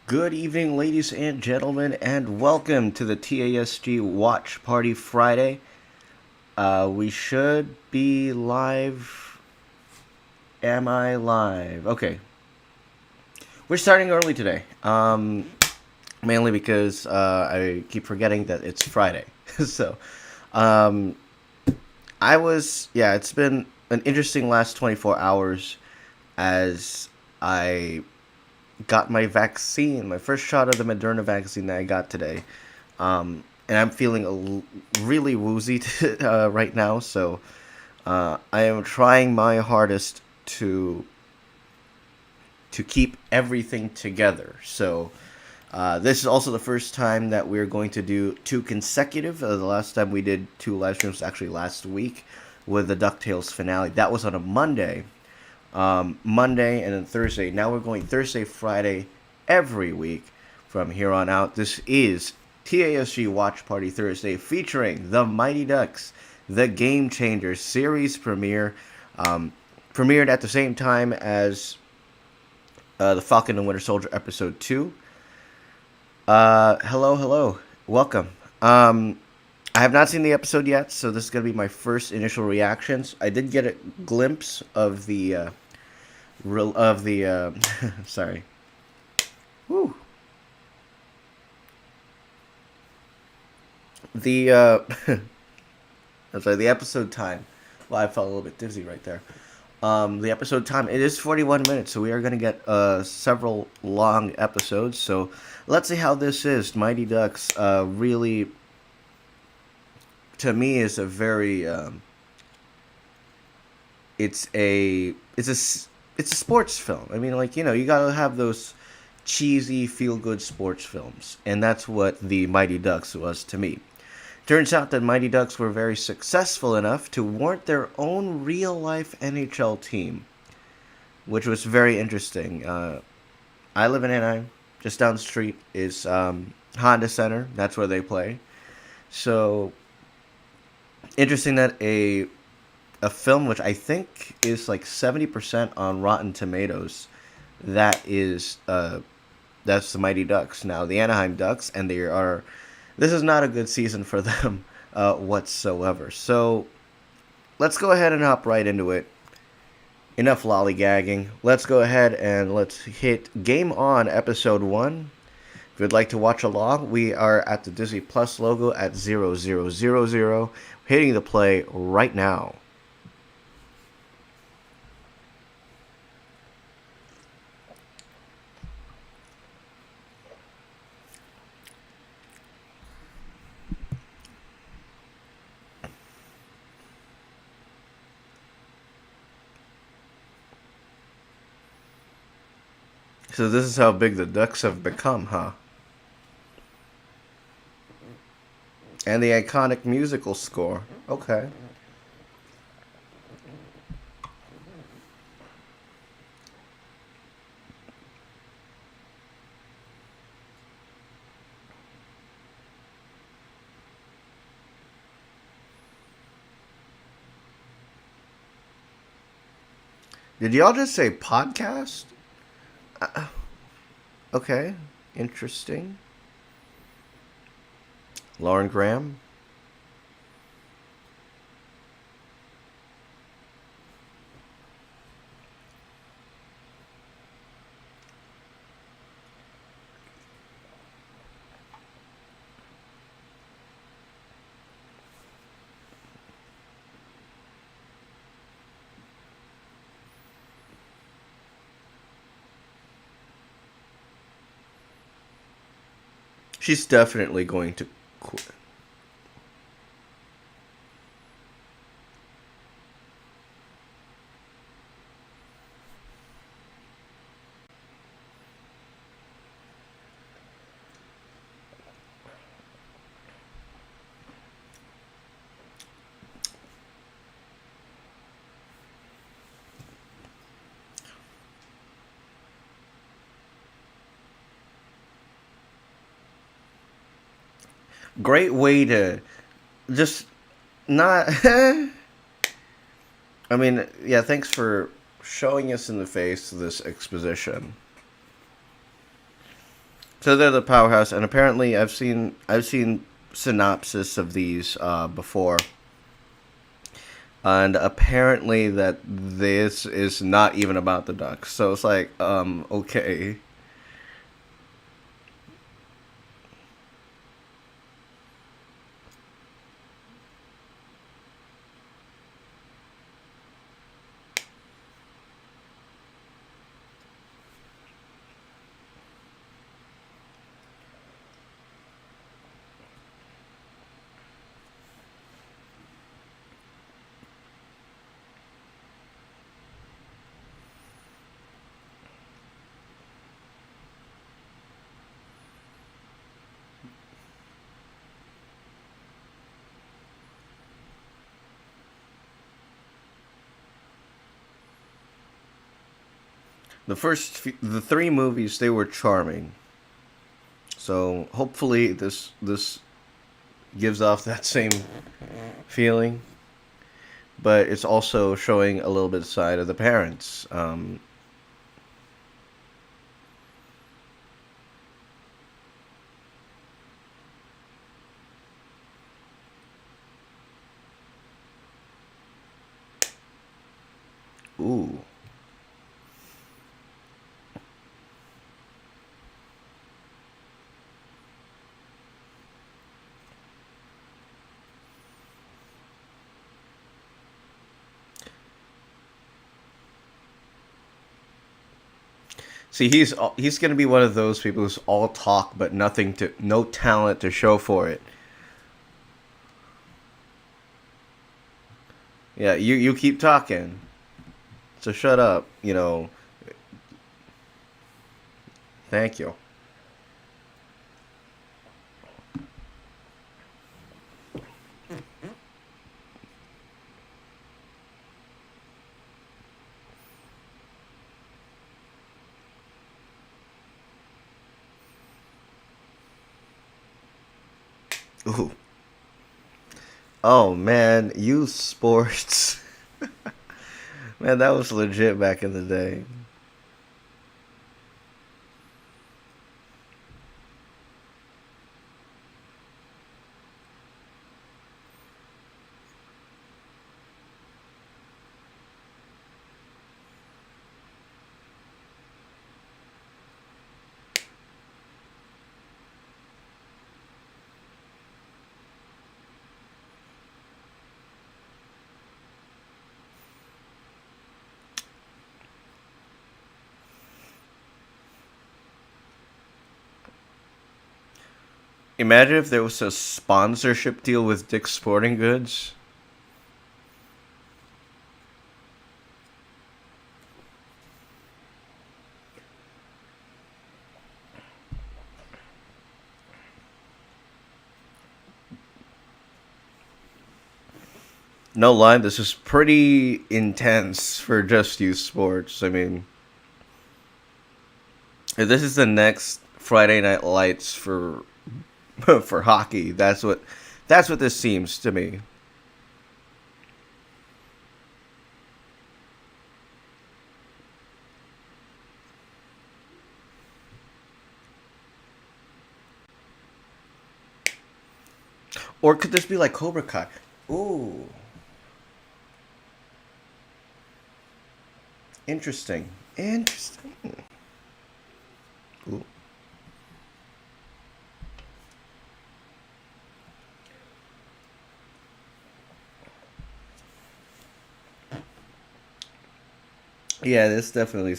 Good evening, ladies and gentlemen, and welcome to the TASG Watch Party Friday. We should be live. Am I live? Okay. We're starting early today. Mainly because I keep forgetting that it's Friday. so, um, it's been an interesting last 24 hours as I got my vaccine, my first shot of the Moderna vaccine that I got today. And I'm feeling really woozy right now, so I am trying my hardest to keep everything together. So this is also the first time that we're going to do two consecutive. The last time we did two live streams was actually last week with the DuckTales finale. That was on a Monday. Monday and then Thursday. Now we're going Thursday, Friday every week from here on out. This is TASG Watch Party Thursday featuring the Mighty Ducks, the Game Changers series premiere. Premiered at the same time as the Falcon and Winter Soldier episode 2. Hello, welcome. I have not seen the episode yet, so this is going to be my first initial reactions. I did get a glimpse of the sorry. Woo. The I'm sorry, the episode time. Well, I felt a little bit dizzy right there. The episode time, it is 41 minutes, so we are going to get several long episodes. So let's see how this is. Mighty Ducks really, to me, is a very it's a sports film. I mean, like, you gotta have those cheesy feel good sports films, and that's what the Mighty Ducks was to me. Turns out that Mighty Ducks were very successful enough to warrant their own real life NHL team, which was very interesting. I live in Anaheim. Just down the street is Honda Center. That's where they play. So interesting that a film which I think is like 70% on Rotten Tomatoes, that is that's the Mighty Ducks. Now the Anaheim Ducks, and this is not a good season for them whatsoever. So let's go ahead and hop right into it. Enough lollygagging. Let's go ahead and let's hit Game On Episode 1. If you'd like to watch along, we are at the Disney Plus logo at 0000, hitting the play right now. So this is how big the Ducks have become, huh? And the iconic musical score. Okay. Did y'all just say podcast? Okay. Interesting. Lauren Graham. She's definitely going to quit. Great way to just not. I mean, yeah, thanks for showing us in the face this exposition. So they're the powerhouse, and apparently I've seen synopsis of these before, and apparently that this is not even about the ducks. So it's like, okay. The three movies, they were charming. So hopefully this gives off that same feeling, but it's also showing a little bit side of the parents. Ooh. See, he's gonna be one of those people who's all talk but no talent to show for it. Yeah, you keep talking, so shut up. Thank you. Ooh. Oh man, youth sports. Man, that was legit back in the day. Imagine if there was a sponsorship deal with Dick's Sporting Goods. No lie, this is pretty intense for just youth sports. I mean, if this is the next Friday Night Lights for for hockey. That's what this seems to me. Or could this be like Cobra Kai? Ooh, interesting. Interesting. Ooh. Yeah, this definitely.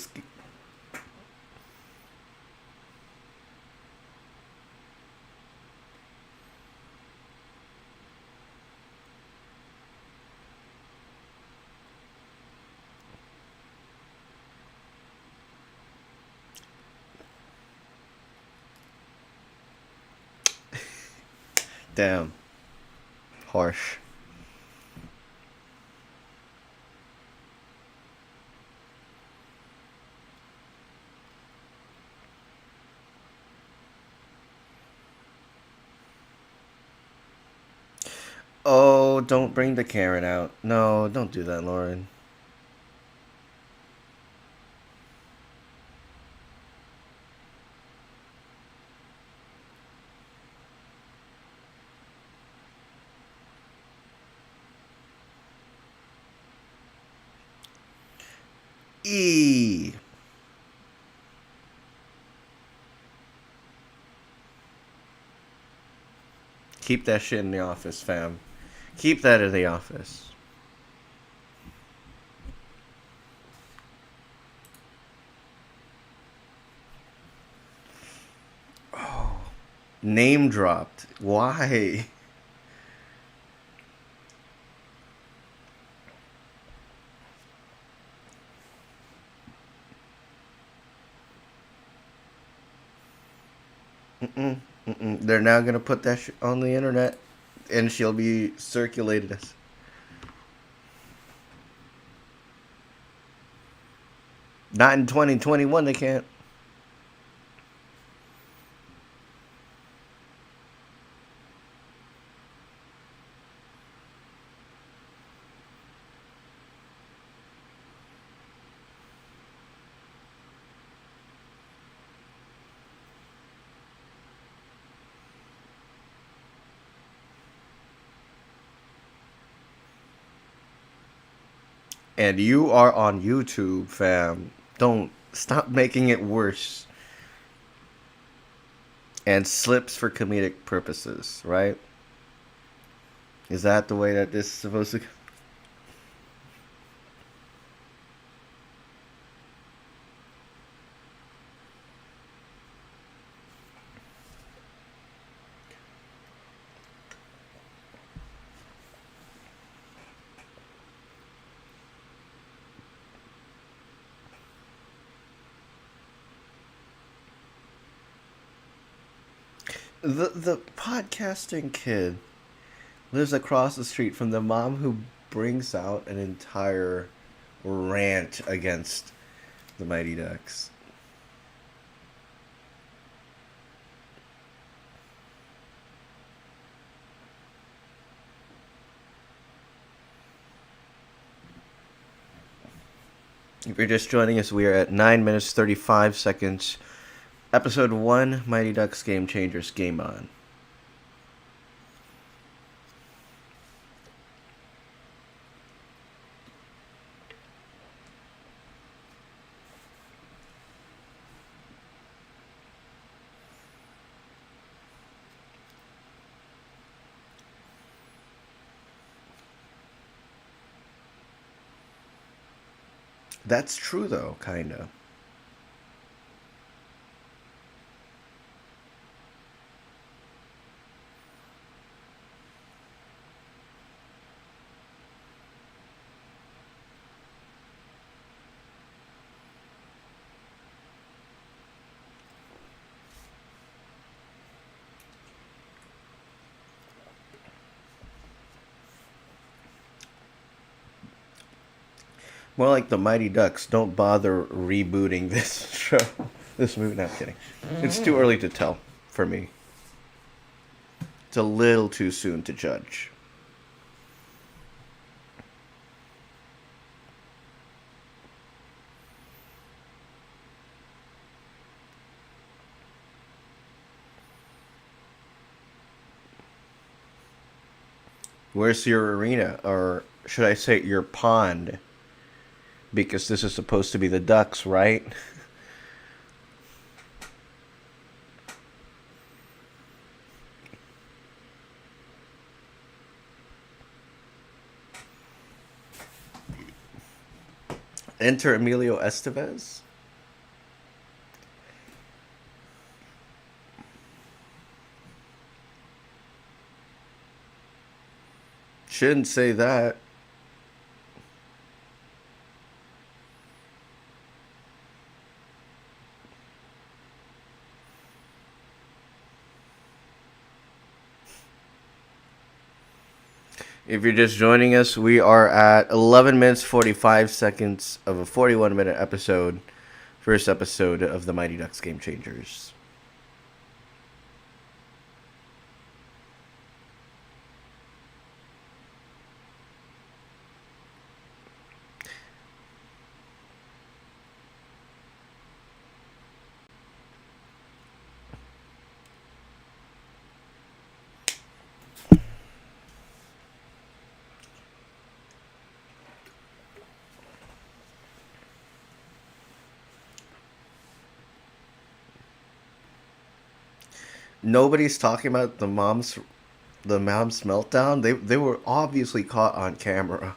Damn, harsh. Oh, don't bring the Karen out. No, don't do that, Lauren. E. Keep that shit in the office, fam. Keep that in the office. Name dropped. Why? They're now gonna put that on the internet, and she'll be circulated as. Not in 2021. They can't. And you are on YouTube, fam. Don't stop making it worse. And slips for comedic purposes, right? Is that the way that this is supposed to? The podcasting kid lives across the street from the mom who brings out an entire rant against the Mighty Ducks. If you're just joining us, we are at 9 minutes 35 seconds. Episode 1, Mighty Ducks Game Changers, game on. That's true, though, kinda. More like the Mighty Ducks. Don't bother rebooting this show. This movie. Not kidding. It's too early to tell for me. It's a little too soon to judge. Where's your arena? Or should I say your pond? Because this is supposed to be the Ducks, right? Enter Emilio Estevez. Shouldn't say that. If you're just joining us, we are at 11 minutes 45 seconds of a 41-minute episode. First episode of the Mighty Ducks Game Changers. Nobody's talking about the mom's meltdown. They were obviously caught on camera.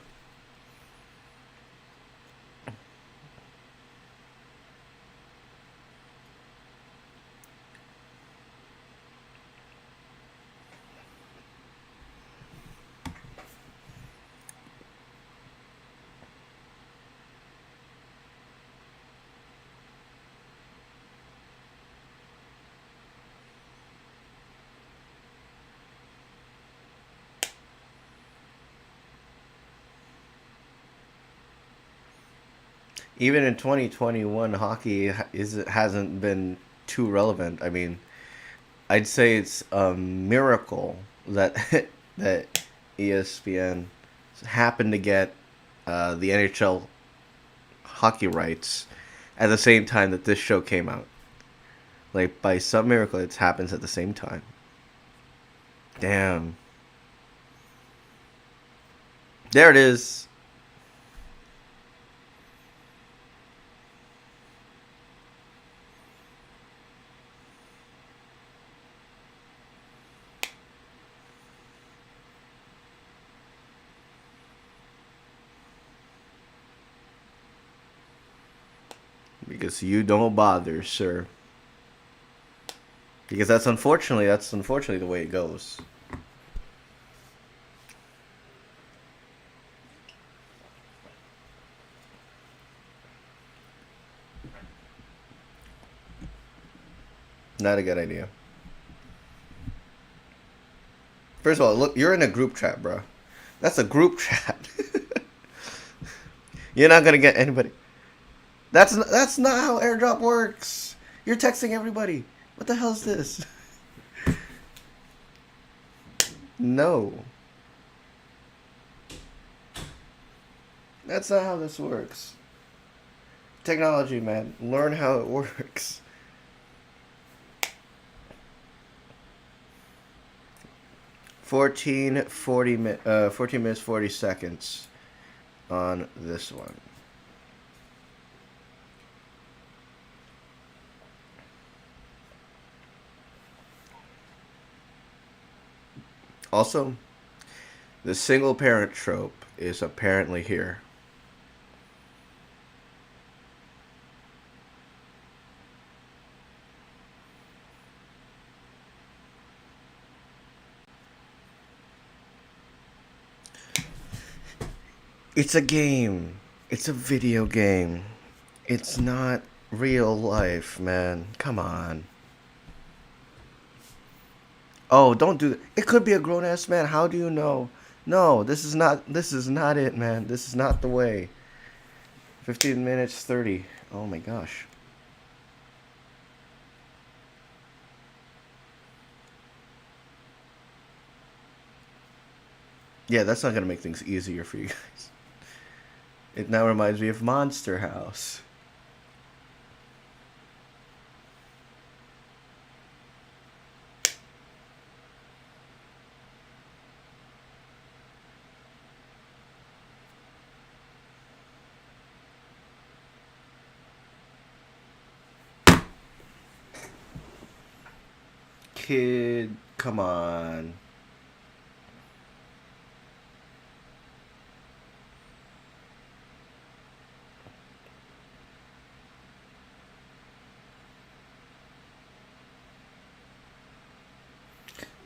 Even in 2021, hockey hasn't been too relevant. I mean, I'd say it's a miracle that that ESPN happened to get the NHL hockey rights at the same time that this show came out. Like by some miracle, it happens at the same time. Damn. There it is. Because you don't bother, sir. Because that's unfortunately the way it goes. Not a good idea. First of all, look, you're in a group chat, bro. That's a group chat. You're not gonna get anybody. That's not how AirDrop works. You're texting everybody. What the hell is this? No, that's not how this works. Technology, man. Learn how it works. 14 minutes 40 seconds on this one. Also, the single parent trope is apparently here. It's a game. It's a video game. It's not real life, man. Come on. Oh, don't do that. It could be a grown ass man. How do you know? No, this is not it, man. This is not the way. 15 minutes 30. Oh my gosh. Yeah, that's not going to make things easier for you guys. It now reminds me of Monster House. Kid, come on.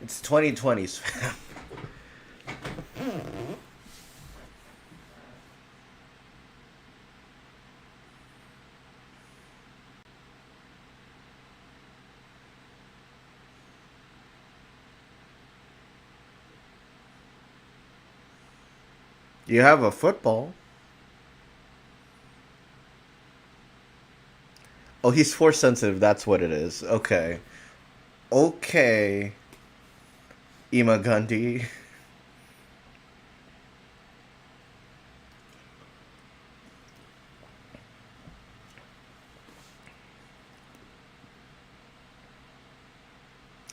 It's 2020s, fam. You have a football. Oh, he's force sensitive. That's what it is. Okay. Okay, Ima Gandhi.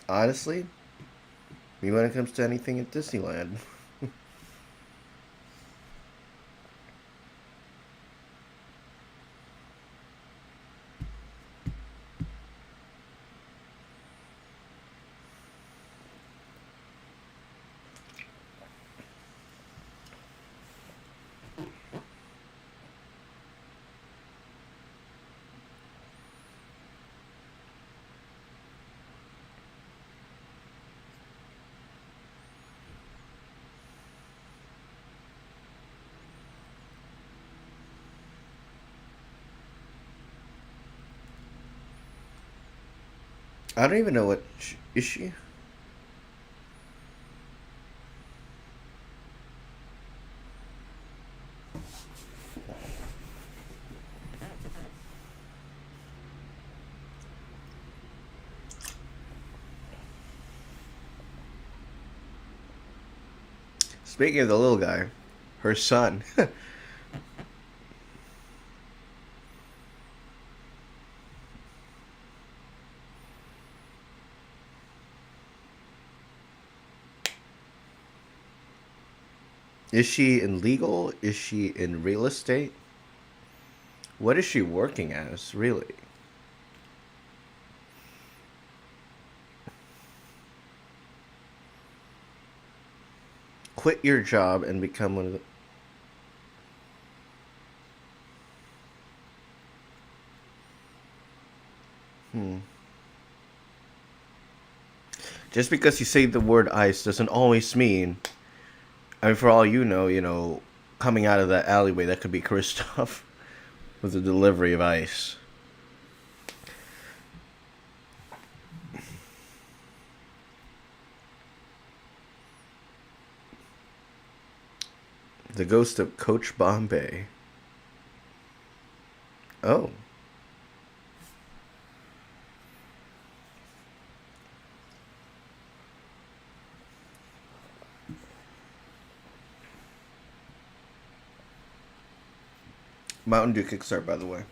Honestly, me when it comes to anything at Disneyland. I don't even know what is she. Speaking of the little guy, her son. Is she in legal? Is she in real estate? What is she working as, really? Quit your job and become one of the. Hmm. Just because you say the word ice doesn't always mean. I mean, for all you know, coming out of that alleyway, that could be Kristoff with the delivery of ice. The ghost of Coach Bombay. Oh. Mountain Dew kickstart, by the way.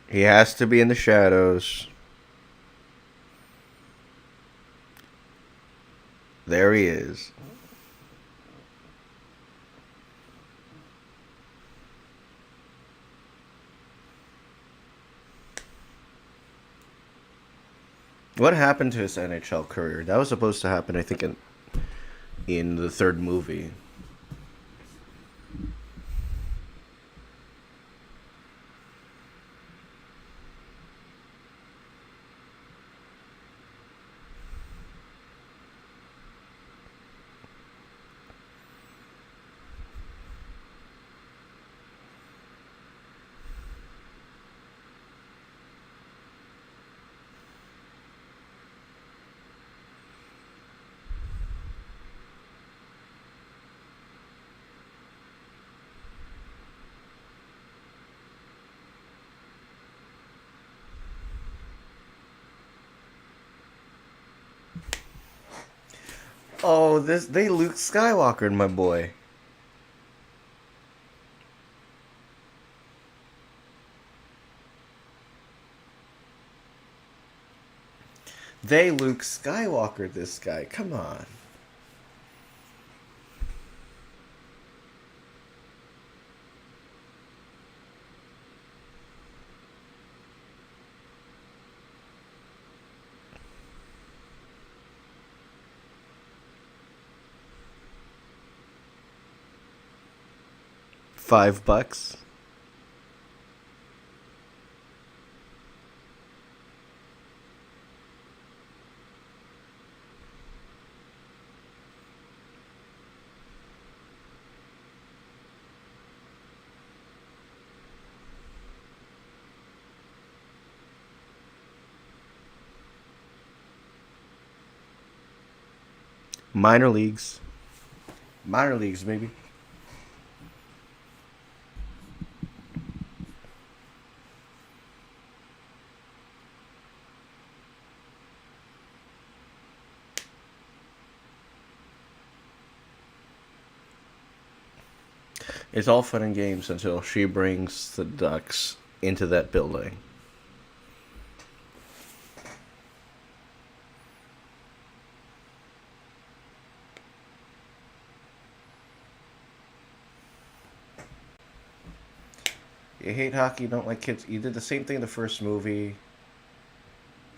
He has to be in the shadows. There he is. What happened to his NHL career? That was supposed to happen, I think, in the third movie. Oh, this they Luke Skywalker, my boy. They Luke Skywalker this guy. Come on. $5. Minor leagues. Minor leagues, maybe. It's all fun and games until she brings the ducks into that building. You hate hockey, you don't like kids. You did the same thing in the first movie.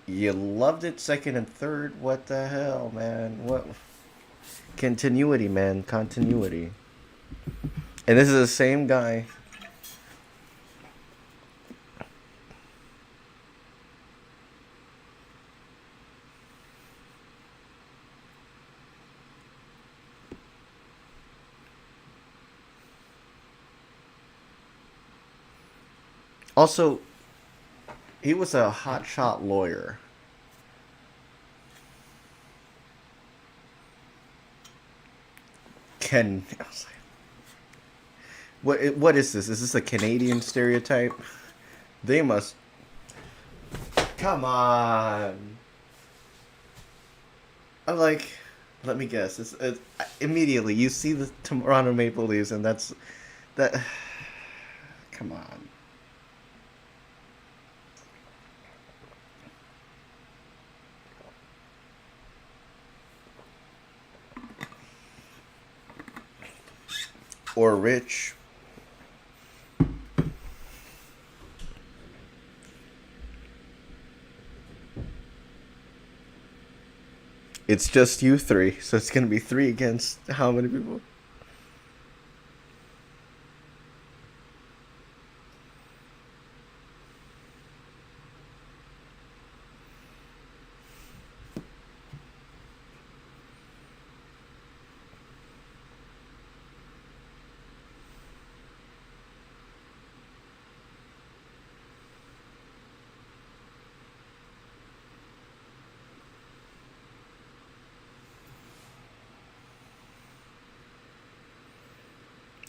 You loved it second and third. What the hell, man? What continuity, man? Continuity. And this is the same guy. Also, he was a hotshot lawyer. Ken. I was like, what is this? Is this a Canadian stereotype? They must. Come on. I'm like, let me guess. Immediately you see the Toronto Maple Leafs, and that's that. Come on. Or rich. It's just you three, so it's gonna be three against how many people?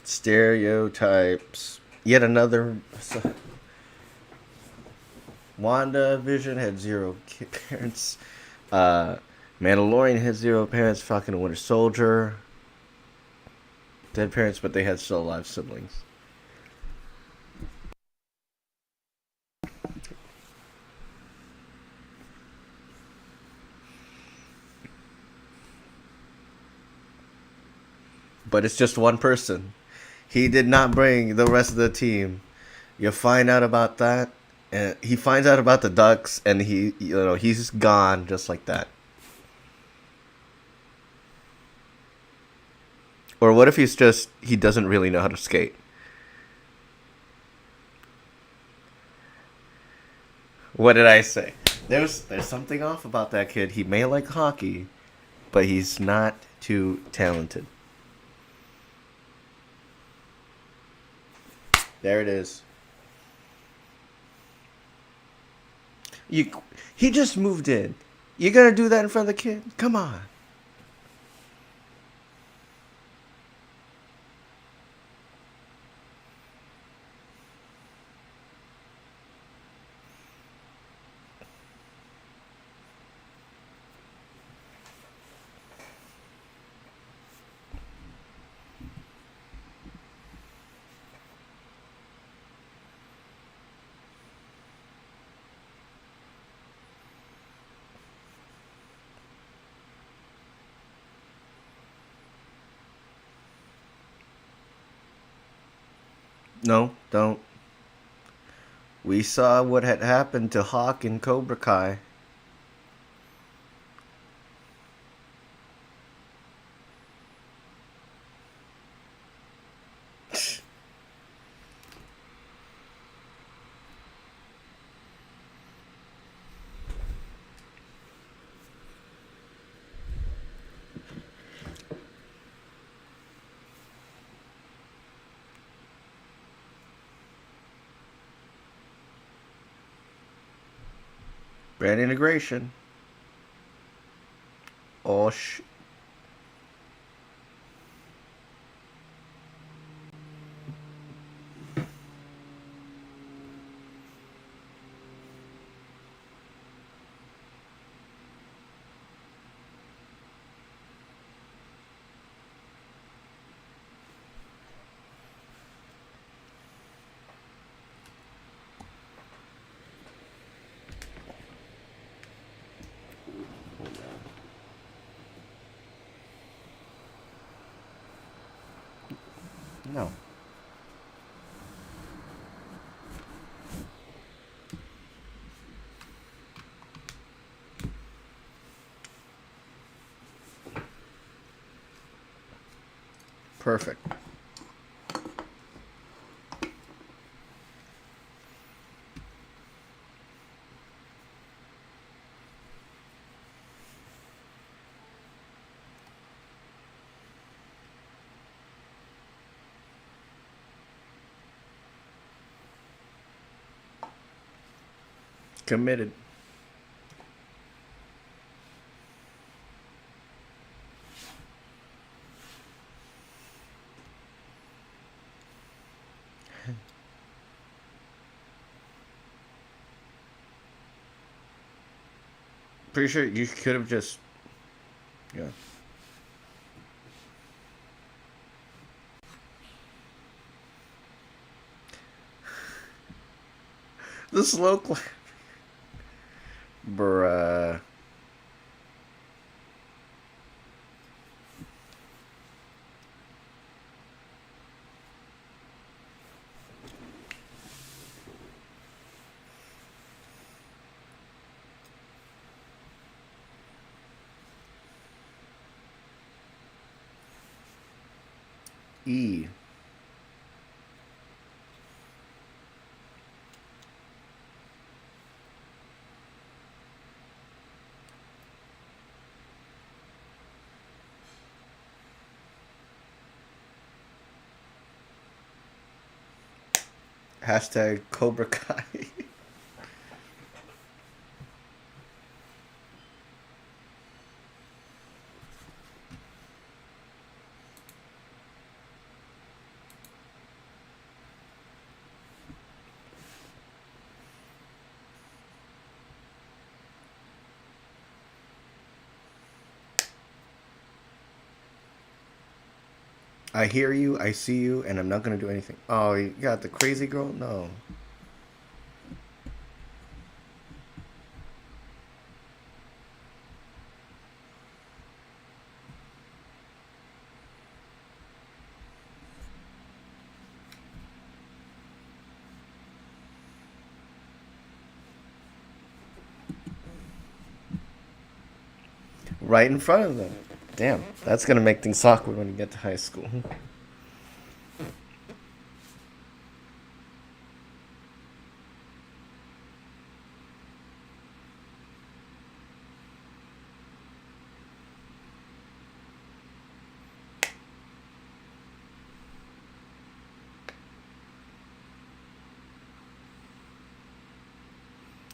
Stereotypes. Yet another. Wanda Vision had zero parents. Uh, Mandalorian had zero parents. Falcon and Winter Soldier. Dead parents, but they had still alive siblings. But it's just one person. He did not bring the rest of the team. You find out about that, and he finds out about the Ducks, and he's gone just like that. Or what if he doesn't really know how to skate? What did I say? There's something off about that kid. He may like hockey, but he's not too talented. There it is. You he just moved in. You gonna do that in front of the kid? Come on. No, don't. We saw what had happened to Hawk and Cobra Kai. Brand integration. Oh sh. No. Perfect. Committed. Pretty sure you could have just, yeah. The slow clap. Bruh. E. Hashtag Cobra Kai. I hear you, I see you, and I'm not gonna do anything. Oh, you got the crazy girl? No. Right in front of them. Damn, that's gonna make things awkward when you get to high school.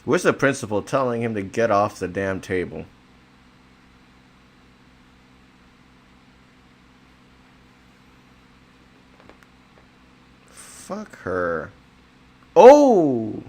Where's the principal telling him to get off the damn table? Fuck her. Oh!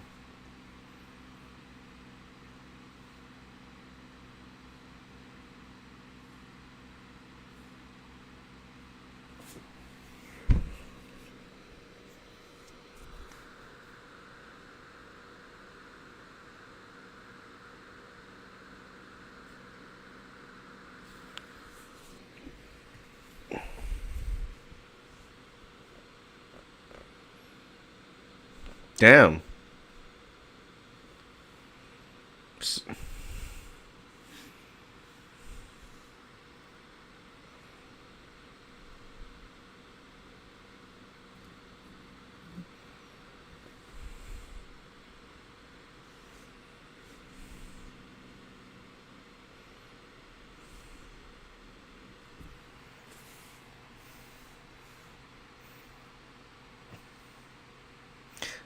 Damn.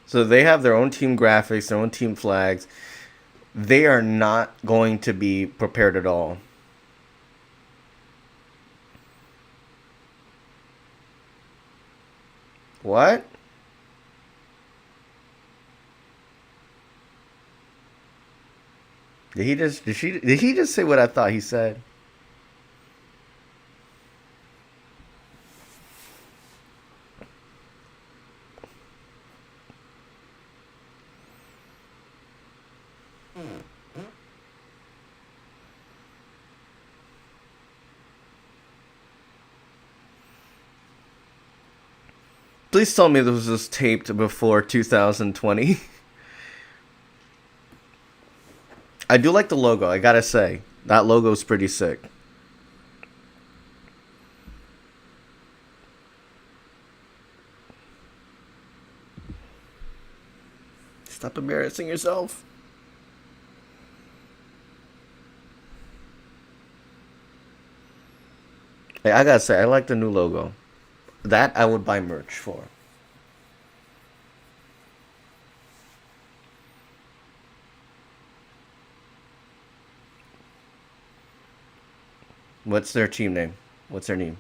So they have their own team graphics, their own team flags. They are not going to be prepared at all. What? Did he just say what I thought he said? Please tell me this was taped before 2020. I do like the logo, I gotta say. That logo's pretty sick. Stop embarrassing yourself. Hey, I gotta say, I like the new logo. That I would buy merch for. What's their team name? What's their name?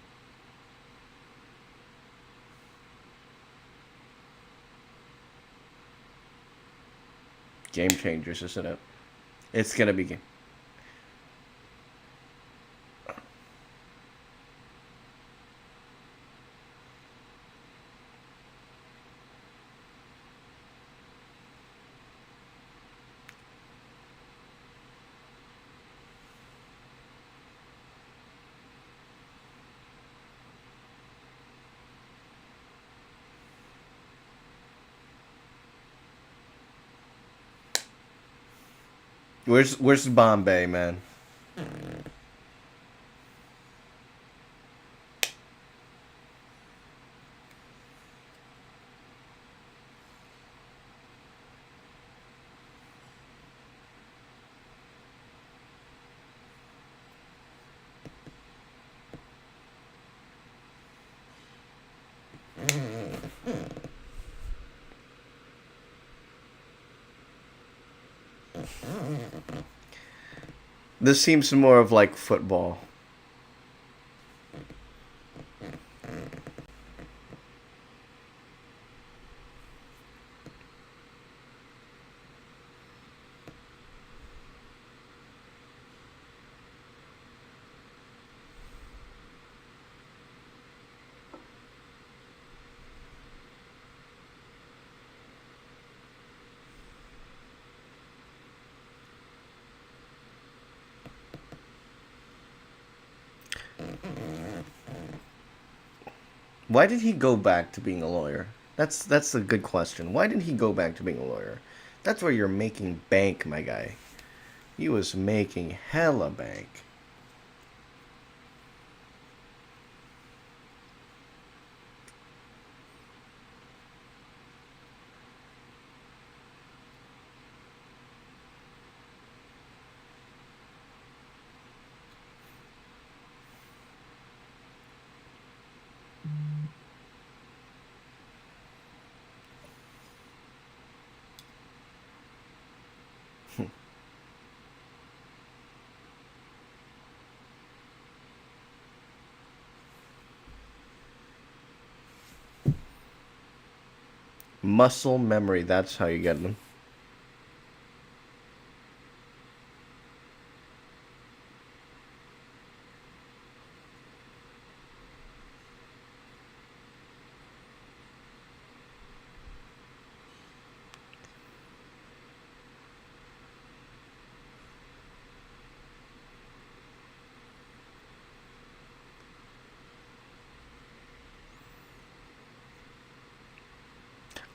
Game Changers, isn't it? It's gonna be game. Where's Bombay, man? This seems more of like football. Why did he go back to being a lawyer? That's a good question. Why did he go back to being a lawyer? That's where you're making bank, my guy. He was making hella bank. Muscle memory, that's how you get them.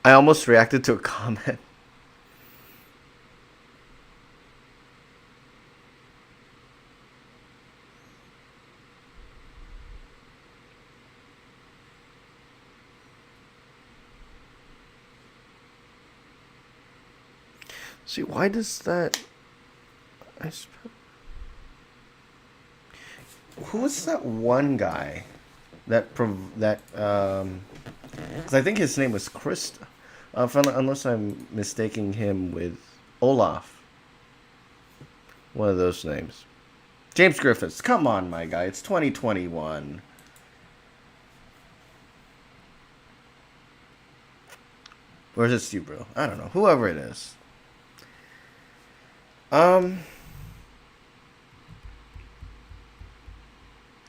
I almost reacted to a comment. See, why does that... Who was that one guy because I think his name was Chris, unless I'm mistaking him with Olaf. One of those names. James Griffiths. Come on, my guy. It's 2021. Or is it Steve Brill? I don't know. Whoever it is.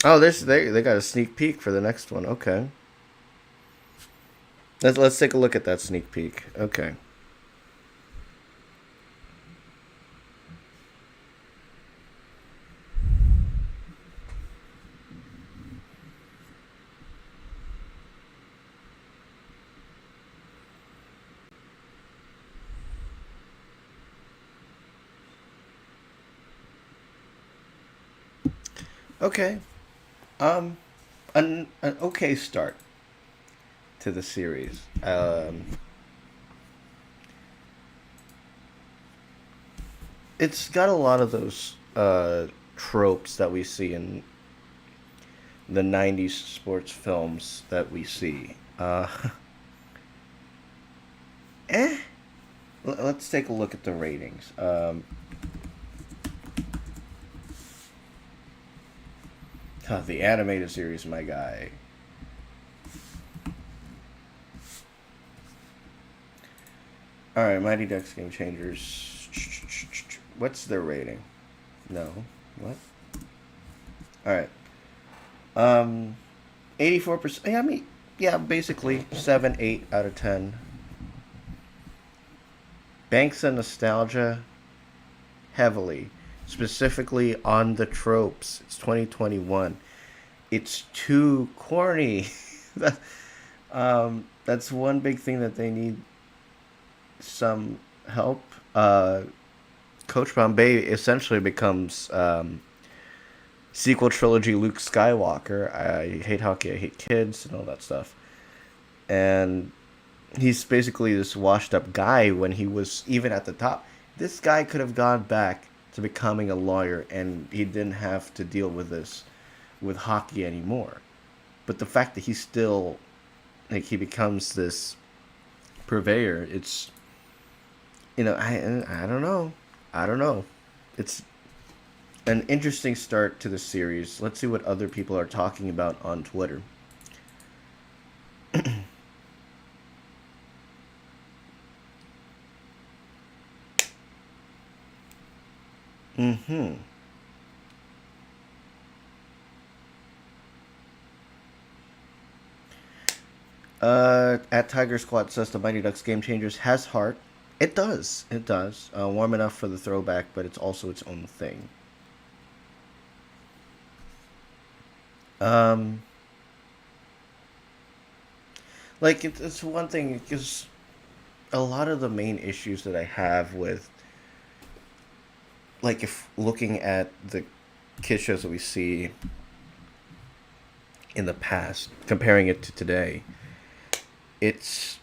Oh, they got a sneak peek for the next one. Okay. Let's take a look at that sneak peek. Okay. Okay. An okay start to the series. It's got a lot of those tropes that we see in the 90s sports films that we see. Eh. Let's take a look at the ratings. The animated series, my guy. All right, Mighty Ducks Game Changers. What's their rating? No. What? All right. 84%. Yeah, I mean, yeah, basically 7, 8 out of 10. Banks on nostalgia heavily, specifically on the tropes. It's 2021. It's too corny. That's one big thing that they need some help. Coach Bombay essentially becomes sequel trilogy Luke Skywalker. I hate hockey, I hate kids, and all that stuff. And he's basically this washed up guy when he was even at the top. This guy could have gone back to becoming a lawyer and he didn't have to deal with this with hockey anymore. But the fact that he's still like he becomes this purveyor, it's I don't know. I don't know. It's an interesting start to the series. Let's see what other people are talking about on Twitter. Mm-hmm. At Tiger Squad says the Mighty Ducks Game Changers has heart. It does. It does. Warm enough for the throwback, but it's also its own thing. Um, like it's one thing because a lot of the main issues that I have with like if looking at the kid shows that we see in the past, comparing it to today, it's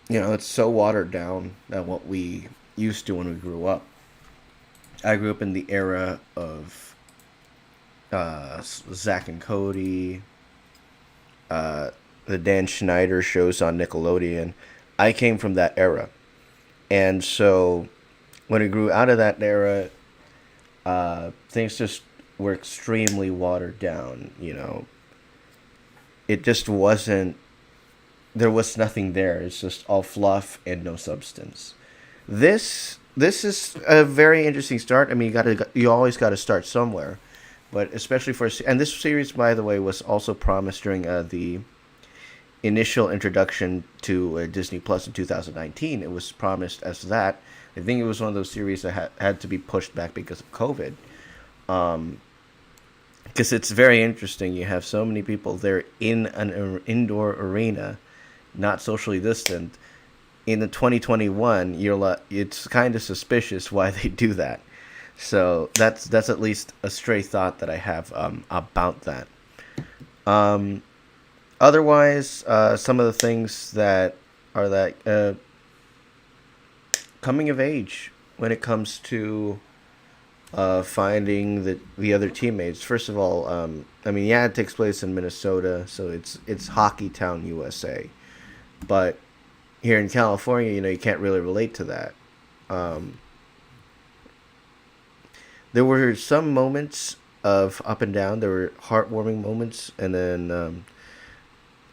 it's so watered down than what we used to when we grew up. I grew up in the era of Zach and Cody, the Dan Schneider shows on Nickelodeon. I came from that era, and so when we grew out of that era, things just were extremely watered down. It just wasn't. There was nothing there. It's just all fluff and no substance. This is a very interesting start. I mean, you always got to start somewhere, but especially and this series, by the way, was also promised during the initial introduction to Disney Plus in 2019. It was promised as that. I think it was one of those series that had to be pushed back because of COVID. Because it's very interesting. You have so many people there in an indoor arena, not socially distant. In the 2021, it's kind of suspicious why they do that. So that's at least a stray thought that I have about that. Um, Otherwise, some of the things that are coming of age when it comes to finding the other teammates. First of all, I mean, yeah, it takes place in Minnesota, so it's Hockey Town, USA. But here in California, you can't really relate to that. Um, there were some moments of up and down. There were heartwarming moments, and then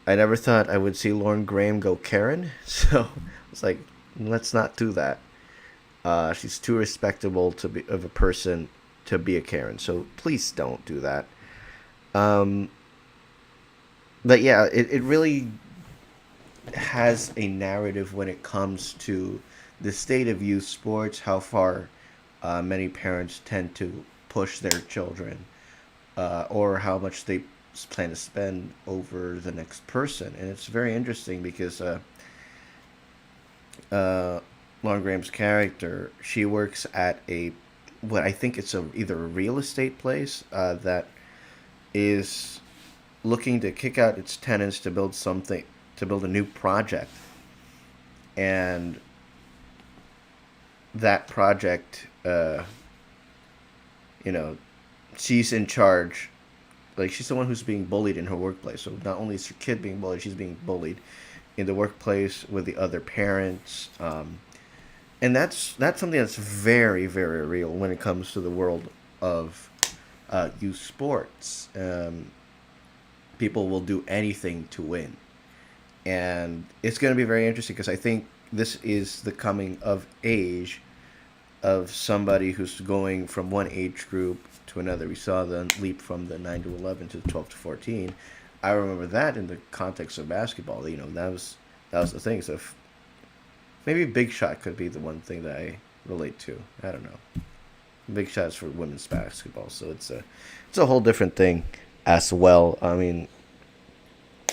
I never thought I would see Lauren Graham go Karen. So it's like, let's not do that. She's too respectable of a person to be a Karen. So please don't do that. Um, but yeah, it really has a narrative when it comes to the state of youth sports, how far many parents tend to push their children, or how much they plan to spend over the next person. And it's very interesting because uh, Lauren Graham's character, she works at what I think it's either a real estate place that is looking to kick out its tenants to build a new project. And that project, you know, she's in charge. Like, she's the one who's being bullied in her workplace. So not only is her kid being bullied, she's being bullied in the workplace with the other parents. And that's something that's very, very real when it comes to the world of youth sports. People will do anything to win, and it's going to be very interesting because I think this is the coming of age of somebody who's going from one age group to another. We saw the leap from the 9 to 11 to the 12 to 14. I remember that in the context of basketball. That was the thing. So maybe Big Shot could be the one thing that I relate to. I don't know. Big Shot's for women's basketball, so it's a whole different thing as well. I mean,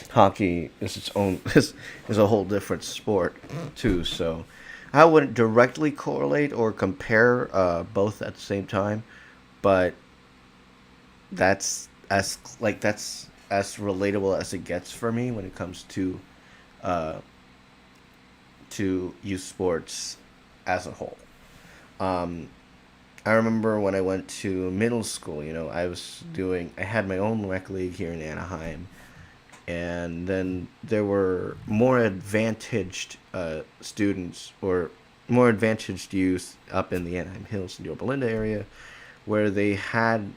hockey is its own is a whole different sport too. So I wouldn't directly correlate or compare both at the same time, but that's as relatable as it gets for me when it comes uh, to youth sports as a whole. Um, I remember when I went to middle school. I had my own rec league here in Anaheim, and then there were more advantaged students or more advantaged youth up in the Anaheim Hills and Yorba Linda area, where they had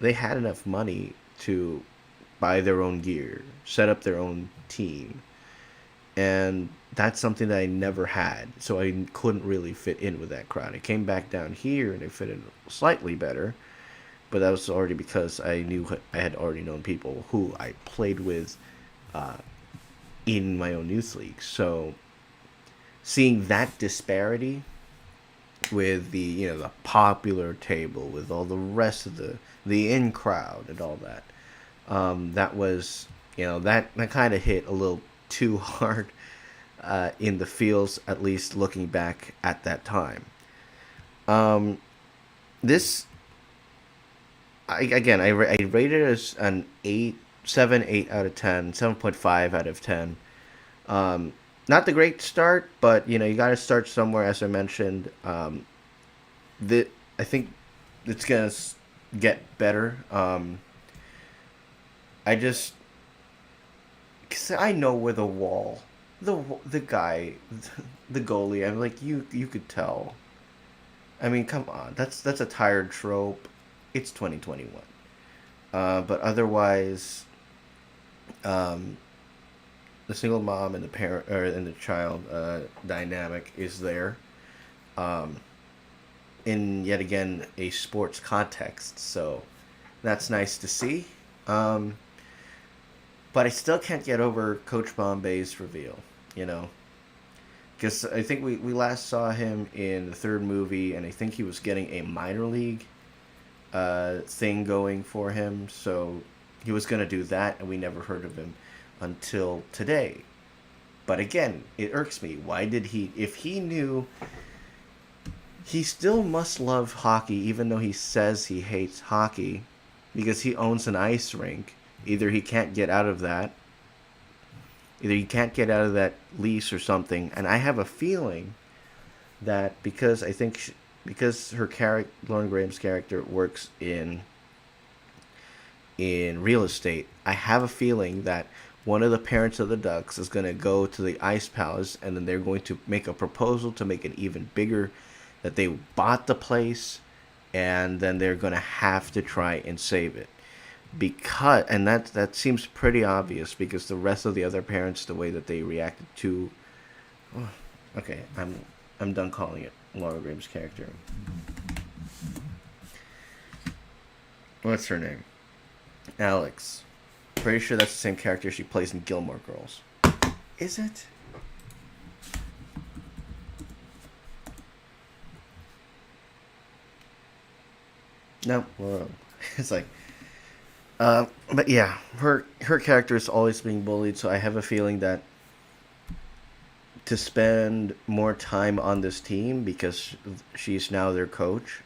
enough money to buy their own gear, set up their own team, and that's something that I never had. So I couldn't really fit in with that crowd. I came back down here and I fit in slightly better, but that was already because I had already known people who I played with uh, in my own youth league. So seeing that disparity with the popular table with all the rest of the in crowd and all that, that was that kind of hit a little too hard in the feels, at least looking back at that time. Um, this I rated it as an 8 out of 10, 7.5 out of 10. Um, Not the great start, but you got to start somewhere. As I mentioned, I think it's gonna get better. I just, cause I know where the guy, the goalie. I'm like, you could tell. I mean, come on, that's a tired trope. It's 2021. But otherwise, um, the single mom and the parent or and the child dynamic is there. Um, in yet again a sports context, so that's nice to see. Um, but I still can't get over Coach Bombay's reveal. You know, because I think we last saw him in the third movie, and I think he was getting a minor league thing going for him. So he was going to do that, and we never heard of him until today. But again, it irks me. Why did he, if he knew, he still must love hockey, even though he says he hates hockey, because he owns an ice rink. Either he can't get out of that, either he can't get out of that lease or something. And I have a feeling that because her character, Lauren Graham's character, works in real estate, I have a feeling that one of the parents of the Ducks is going to go to the Ice Palace, and then they're going to make a proposal to make it even bigger, that they bought the place, and then they're going to have to try and save it. And that seems pretty obvious, because the rest of the other parents, the way that they reacted to, oh, okay, I'm done calling it Laura Graham's character. What's her name? Alex. Pretty sure that's the same character she plays in Gilmore Girls. Is it? No. Well, it's like, but yeah, her character is always being bullied, so I have a feeling that to spend more time on this team, because she's now their coach.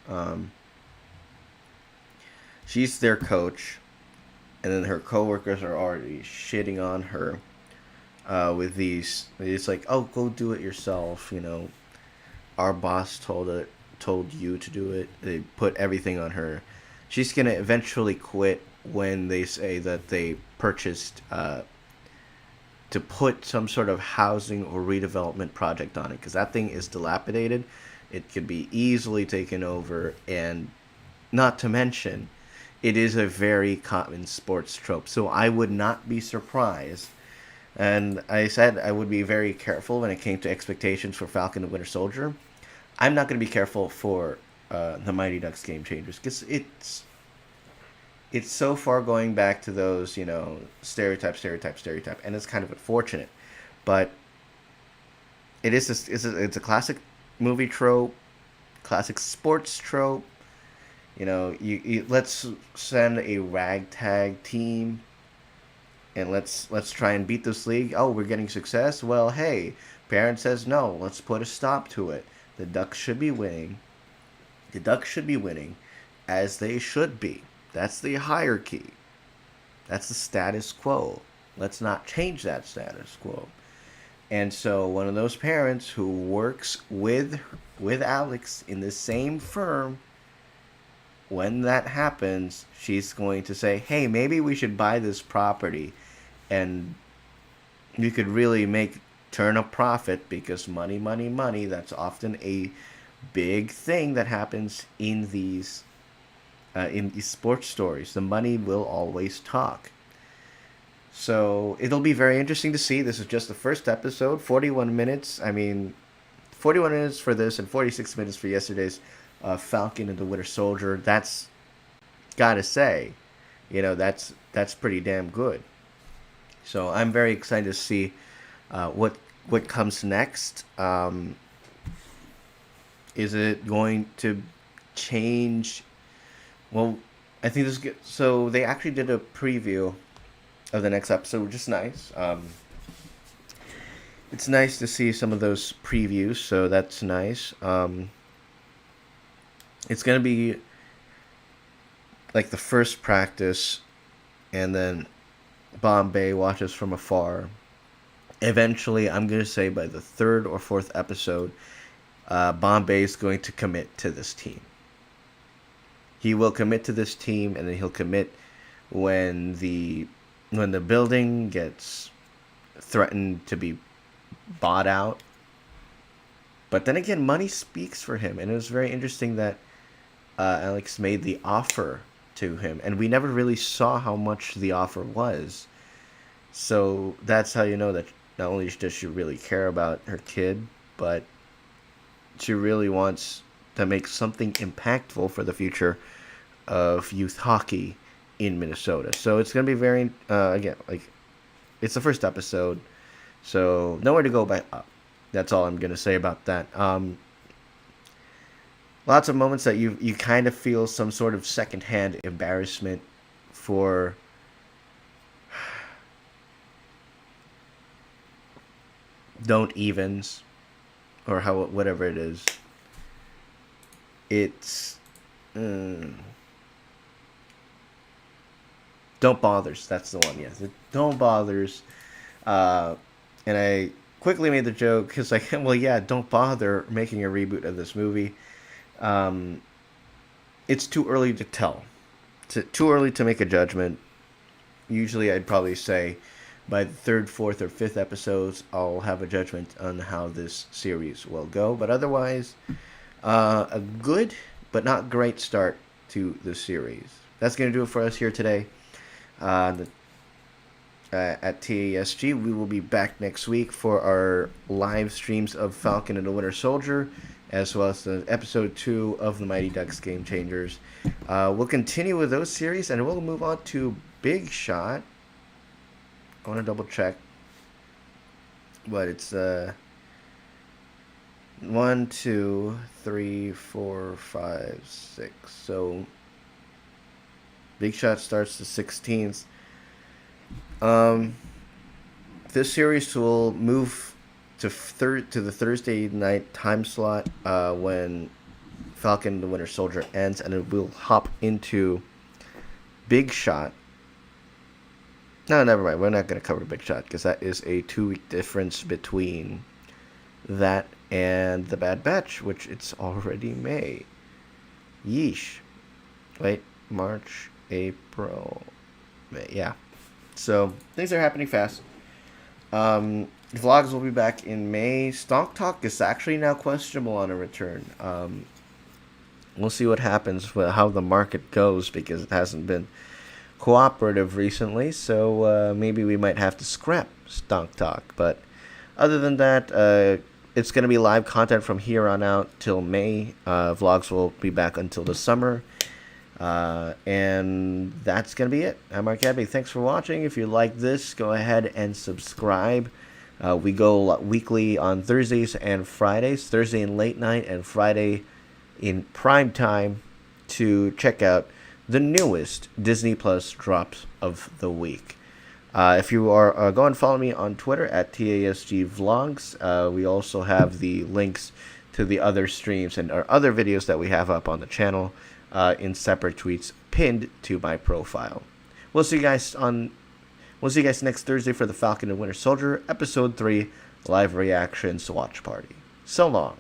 She's their coach, and then her coworkers are already shitting on her with these. It's like, oh, go do it yourself. Our boss told you to do it. They put everything on her. She's gonna eventually quit when they say that they purchased to put some sort of housing or redevelopment project on it, because that thing is dilapidated. It could be easily taken over, and not to mention, it is a very common sports trope. So I would not be surprised. And I said I would be very careful when it came to expectations for Falcon and Winter Soldier. I'm not going to be careful for the Mighty Ducks Game Changers because it's so far going back to those, stereotype, and it's kind of unfortunate. But it's a classic movie trope, classic sports trope. Let's send a ragtag team and let's try and beat this league. Oh, we're getting success. Well, hey, parent says no. Let's put a stop to it. The Ducks should be winning. The Ducks should be winning, as they should be. That's the hierarchy. That's the status quo. Let's not change that status quo. And so one of those parents who works with Alex in the same firm, when that happens, she's going to say, "Hey, maybe we should buy this property and you could really turn a profit because money, money, money." That's often a big thing that happens in these sports stories. The money will always talk. So it'll be very interesting to see. This is just the first episode, 41 minutes. I mean, 41 minutes for this and 46 minutes for yesterday's Falcon and the Winter Soldier. That's gotta say, that's pretty damn good. So I'm very excited to see what comes next. Is it going to change? Well, I think this is good. So they actually did a preview of the next episode, which is nice. It's nice to see some of those previews, so that's nice. It's gonna be like the first practice, and then Bombay watches from afar. Eventually, I'm gonna say by the third or fourth episode, Bombay is going to commit to this team. He will commit to this team, and then he'll commit when the building gets threatened to be bought out. But then again, money speaks for him, and it was very interesting that Alex made the offer to him, and we never really saw how much the offer was. So that's how you know that not only does she really care about her kid, but she really wants to make something impactful for the future of youth hockey in Minnesota. So it's going to be very, again, like, it's the first episode, so nowhere to go but up. That's all I'm going to say about that. Lots of moments that you kind of feel some sort of secondhand embarrassment for don't evens or whatever it is. It's don't bothers. That's the one. Yes, don't bothers. And I quickly made the joke because like, well, yeah, don't bother making a reboot of this movie. It's too early to tell. Too early to make a judgment. Usually, I'd probably say by the third, fourth, or fifth episodes, I'll have a judgment on how this series will go. But otherwise, a good but not great start to the series. That's going to do it for us here today. At TASG, we will be back next week for our live streams of Falcon and the Winter Soldier, as well as the episode 2 of the Mighty Ducks Game Changers. We'll continue with those series, and we'll move on to Big Shot. I want to double check, but it's 1, 2, 3, 4, 5, 6. So Big Shot starts the 16th. This series will move to the Thursday night time slot when Falcon and the Winter Soldier ends, and it will hop into Big Shot. No, never mind. We're not going to cover Big Shot because that is a 2-week difference between that and The Bad Batch, which it's already May. Yeesh. Wait, March, April, May. Yeah. So things are happening fast. Vlogs will be back in May. Stonk Talk is actually now questionable on a return. We'll see what happens with how the market goes because it hasn't been cooperative recently. So maybe we might have to scrap Stonk Talk. But other than that, it's going to be live content from here on out till May. Vlogs will be back until the summer. And that's going to be it. I'm Mark Abbey. Thanks for watching. If you like this, go ahead and subscribe. We go weekly on Thursdays and Fridays. Thursday in late night and Friday in prime time to check out the newest Disney Plus drops of the week. If you are go and follow me on Twitter at TASG Vlogs. We also have the links to the other streams and our other videos that we have up on the channel in separate tweets pinned to my profile. We'll see you guys next Thursday for the Falcon and Winter Soldier episode 3 live reactions watch party. So long.